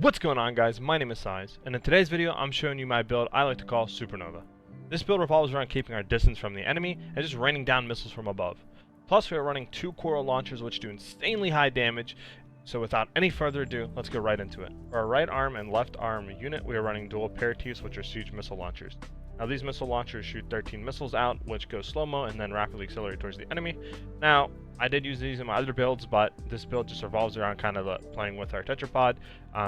What's going on, guys? My name is Size, and in today's video I'm showing you my build I like to call Supernova. This build revolves around keeping our distance from the enemy and just raining down missiles from above. Plus we are running 2 coral launchers which do insanely high damage, so without any further ado, let's get right into it. For our right arm and left arm unit we are running dual aperitifs, which are siege missile launchers. Now these missile launchers shoot 13 missiles out, which go slow-mo and then rapidly accelerate towards the enemy. Now, I did use these in my other builds, but this build just revolves around kind of playing with our tetrapod,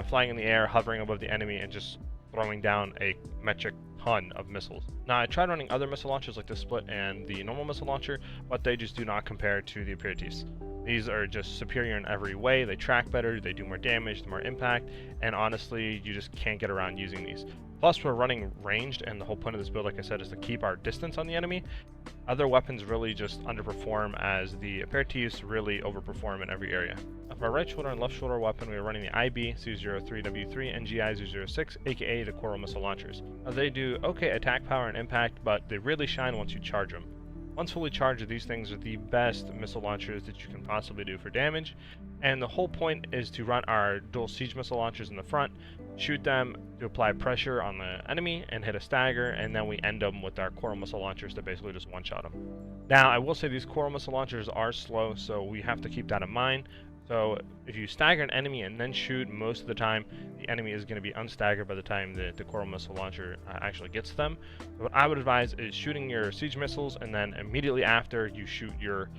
flying in the air, hovering above the enemy, and just throwing down a metric ton of missiles. Now, I tried running other missile launchers like the Split and the normal missile launcher, but they just do not compare to the aperitifs. These are just superior in every way. They track better, they do more damage, more impact, and honestly, you just can't get around using these. Plus, we're running ranged, and the whole point of this build, like I said, is to keep our distance on the enemy. Other weapons really just underperform, as the aperitifs really overperform in every area. For our right shoulder and left shoulder weapon, we are running the IB C03W3 and GI006, aka the Coral Missile Launchers. Now, they do okay attack power and impact, but they really shine once you charge them. Once fully charged, these things are the best missile launchers that you can possibly do for damage, and the whole point is to run our dual siege missile launchers in the front, shoot them to apply pressure on the enemy and hit a stagger, and then we end them with our coral missile launchers to basically just one-shot them. Now, I will say these coral missile launchers are slow, so we have to keep that in mind. So if you stagger an enemy and then shoot, most of the time the enemy is going to be unstaggered by the time the coral missile launcher actually gets to them. So what I would advise is shooting your siege missiles, and then immediately after you shoot your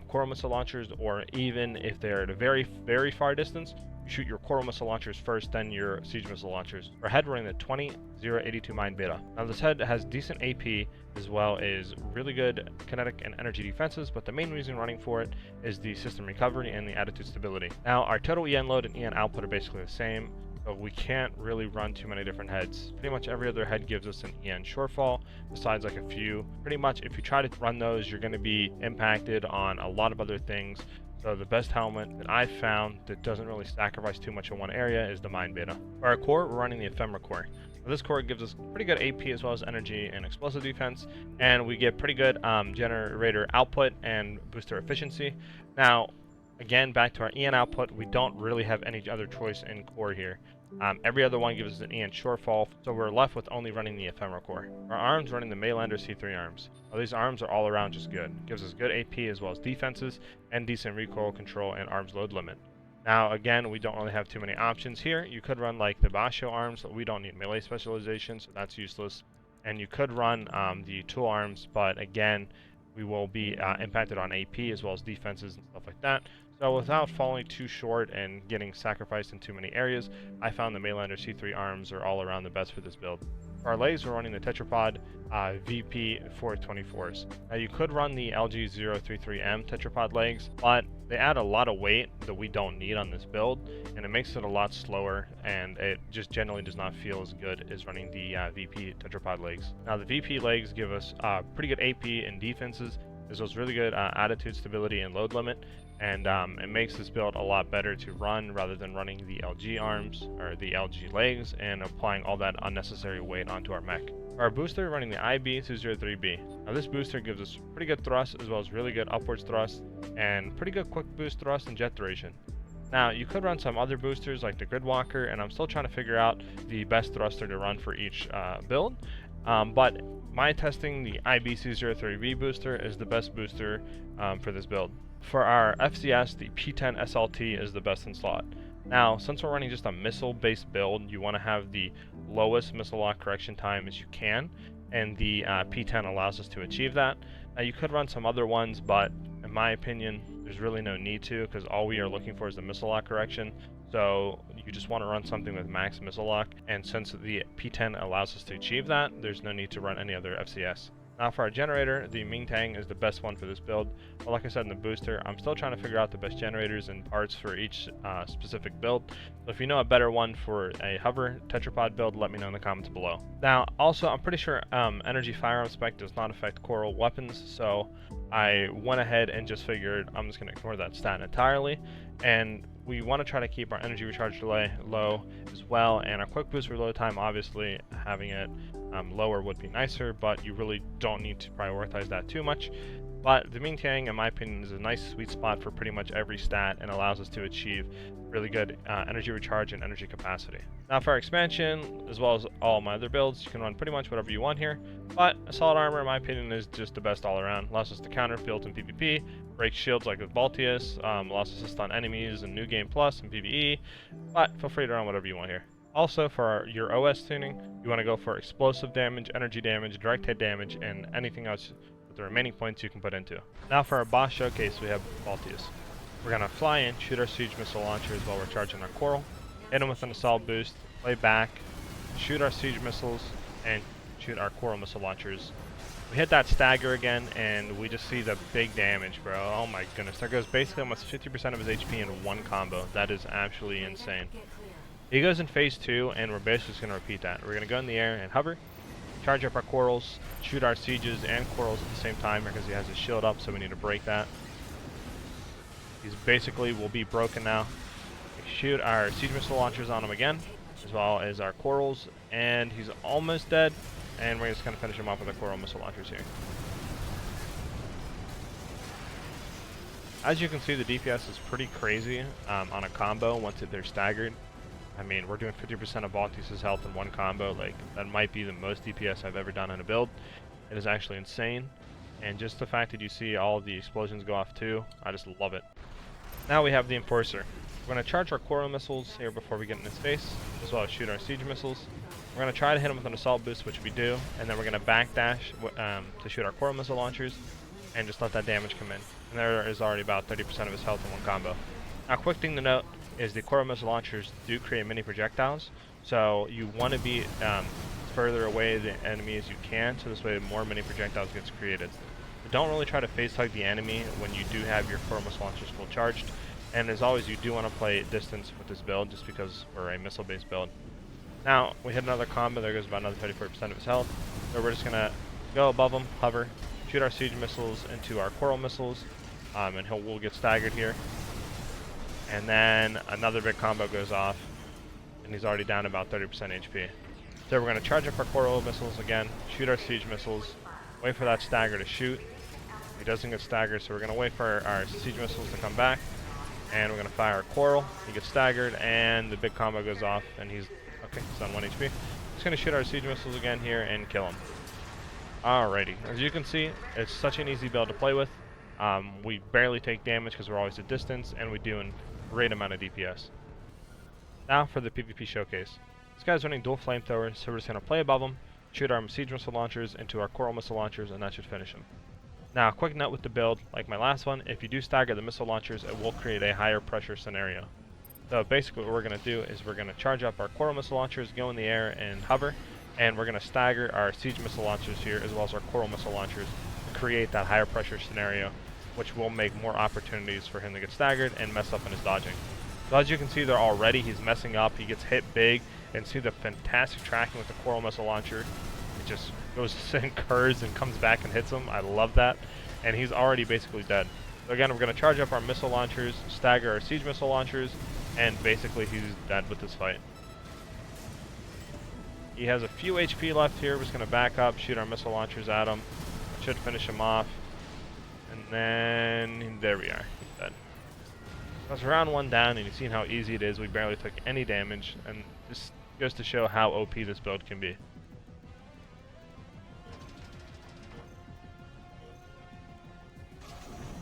coral missile launchers, or even if they're at a very, very far distance, you shoot your coral missile launchers first, then your siege missile launchers. For head, we're running the 20082 mine beta. Now this head has decent AP as well as really good kinetic and energy defenses, but the main reason running for it is the system recovery and the attitude stability. Now our total EN load and EN output are basically the same, so we can't really run too many different heads. Pretty much every other head gives us an EN shortfall, besides like a few. Pretty much if you try to run those, you're going to be impacted on a lot of other things. So the best helmet that I've found that doesn't really sacrifice too much in one area is the mine beta. For our core, we're running the ephemera core. Now, this core gives us pretty good AP as well as energy and explosive defense, and we get pretty good generator output and booster efficiency. Now, again, back to our EN output, we don't really have any other choice in core here. Every other one gives us an EN shortfall, so we're left with only running the ephemera core. Our arms, running the Maylander C3 arms. Well, these arms are all around just good. Gives us good AP as well as defenses, and decent recoil control and arms load limit. Now again, we don't really have too many options here. You could run like the Basho arms, but we don't need melee specialization, so that's useless. And you could run the tool arms, but again, we will be impacted on AP as well as defenses and stuff like that. So without falling too short and getting sacrificed in too many areas, I found the Maylander C3 arms are all around the best for this build. For our legs, we're running the tetrapod VP 424s. Now you could run the LG033M tetrapod legs, but they add a lot of weight that we don't need on this build, and it makes it a lot slower, and it just generally does not feel as good as running the VP tetrapod legs. Now the VP legs give us pretty good AP and defenses, as well as really good attitude stability and load limit, and it makes this build a lot better to run rather than running the LG arms or the LG legs and applying all that unnecessary weight onto our mech. For our booster, running the IB203B. Now this booster gives us pretty good thrust as well as really good upwards thrust and pretty good quick boost thrust and jet duration. Now you could run some other boosters like the Gridwalker, and I'm still trying to figure out the best thruster to run for each build. But my testing, the IBC03B booster is the best booster for this build. For our FCS, the P10 SLT is the best in slot. Now, since we're running just a missile-based build, you want to have the lowest missile lock correction time as you can, and the P10 allows us to achieve that. Now, you could run some other ones, but in my opinion, there's really no need to, because all we are looking for is the missile lock correction. So you just want to run something with max missile lock, and since the P10 allows us to achieve that, there's no need to run any other FCS. Now for our generator, the Mingtang is the best one for this build, but like I said in the booster, I'm still trying to figure out the best generators and parts for each specific build. So if you know a better one for a hover tetrapod build, let me know in the comments below. Now also, I'm pretty sure energy firearm spec does not affect coral weapons, so I went ahead and just figured I'm just going to ignore that stat entirely, and we want to try to keep our energy recharge delay low as well, and our quick boost reload time, obviously having it lower would be nicer, but you really don't need to prioritize that too much. But the Ming Tiang, in my opinion, is a nice sweet spot for pretty much every stat and allows us to achieve really good energy recharge and energy capacity. Now for our expansion, as well as all my other builds, you can run pretty much whatever you want here, but Assault Armor, in my opinion, is just the best all around. Allows us to counter fields in PvP, break shields like with Baltius, allows us to stun enemies in New Game Plus and PvE, but feel free to run whatever you want here. Also, for your OS tuning, you want to go for explosive damage, energy damage, direct hit damage, and anything else with the remaining points you can put into. Now for our boss showcase, we have Baltius. We're going to fly in, shoot our siege missile launchers while we're charging our coral, hit him with an assault boost, play back, shoot our siege missiles, and shoot our coral missile launchers. We hit that stagger again, and we just see the big damage, bro. Oh my goodness, that goes basically almost 50% of his HP in one combo. That is absolutely insane. He goes in phase 2, and we're basically just going to repeat that. We're going to go in the air and hover, charge up our corals, shoot our sieges and corals at the same time because he has his shield up, so we need to break that. He's basically will be broken now. We shoot our siege missile launchers on him again, as well as our corals, and he's almost dead, and we're just going to finish him off with our coral missile launchers here. As you can see, the DPS is pretty crazy on a combo once they're staggered. I mean, we're doing 50% of Baltius' health in one combo. Like, that might be the most DPS I've ever done in a build. It is actually insane. And just the fact that you see all of the explosions go off too, I just love it. Now we have the Enforcer. We're going to charge our coral missiles here before we get in his face, as well as shoot our siege missiles. We're going to try to hit him with an assault boost, which we do, and then we're going to backdash to shoot our coral missile launchers, and just let that damage come in. And there is already about 30% of his health in one combo. Now, quick thing to note is the coral missile launchers do create mini projectiles, so you want to be further away the enemy as you can, so this way more mini projectiles gets created. But don't really try to face hug the enemy when you do have your coral missile launchers full charged, and as always you do want to play distance with this build just because we're a missile based build. Now we hit another combo, there goes about another 34% of his health, so we're just going to go above him, hover, shoot our siege missiles into our coral missiles, and we'll get staggered here. And then another big combo goes off, and he's already down about 30% HP. So we're going to charge up our coral missiles again, shoot our siege missiles, wait for that stagger to shoot. He doesn't get staggered, so we're going to wait for our siege missiles to come back, and we're going to fire our coral. He gets staggered, and the big combo goes off, and he's on 1 HP. Just going to shoot our siege missiles again here and kill him. Alrighty, as you can see, it's such an easy build to play with. We barely take damage because we're always at distance, and we do a great amount of DPS. Now for the PvP showcase. This guy's running dual flamethrowers, so we're just going to play above him, shoot our siege missile launchers into our coral missile launchers, and that should finish him. Now, a quick note with the build, like my last one, if you do stagger the missile launchers, it will create a higher pressure scenario. So basically what we're going to do is we're going to charge up our coral missile launchers, go in the air and hover, and we're going to stagger our siege missile launchers here as well as our coral missile launchers to create that higher pressure scenario, which will make more opportunities for him to get staggered and mess up in his dodging. So as you can see there already, he's messing up, he gets hit big, and see the fantastic tracking with the coral missile launcher. It just goes and curves and comes back and hits him. I love that. And he's already basically dead. So again, we're going to charge up our missile launchers, stagger our siege missile launchers, and basically he's dead with this fight. He has a few HP left here. We're just going to back up, shoot our missile launchers at him. Should finish him off. And then, there we are. He's dead. That's round 1 down, and you've seen how easy it is. We barely took any damage, and this goes to show how OP this build can be.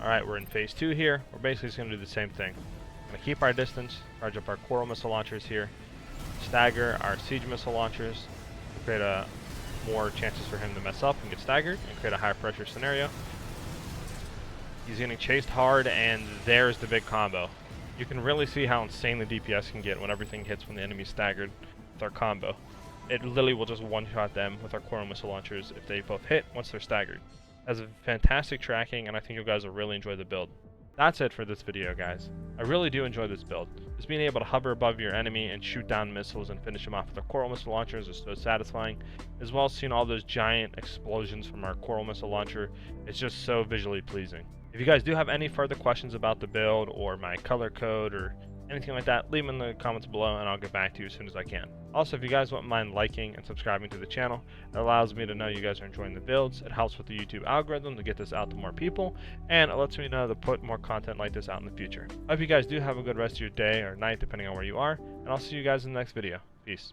Alright, we're in phase 2 here. We're basically just going to do the same thing. We're going to keep our distance, charge up our coral missile launchers here, stagger our siege missile launchers, to create more chances for him to mess up and get staggered, and create a high pressure scenario. He's getting chased hard, and there's the big combo. You can really see how insane the DPS can get when everything hits when the enemy's staggered with our combo. It literally will just one-shot them with our coral missile launchers if they both hit once they're staggered. Has a fantastic tracking, and I think you guys will really enjoy the build. That's it for this video, guys. I really do enjoy this build. Just being able to hover above your enemy and shoot down missiles and finish them off with our coral missile launchers is so satisfying, as well as seeing all those giant explosions from our coral missile launcher. It's just so visually pleasing. If you guys do have any further questions about the build or my color code or anything like that, leave them in the comments below and I'll get back to you as soon as I can. Also, if you guys wouldn't mind liking and subscribing to the channel, it allows me to know you guys are enjoying the builds. It helps with the YouTube algorithm to get this out to more people, and it lets me know to put more content like this out in the future. I hope you guys do have a good rest of your day or night, depending on where you are, and I'll see you guys in the next video. Peace.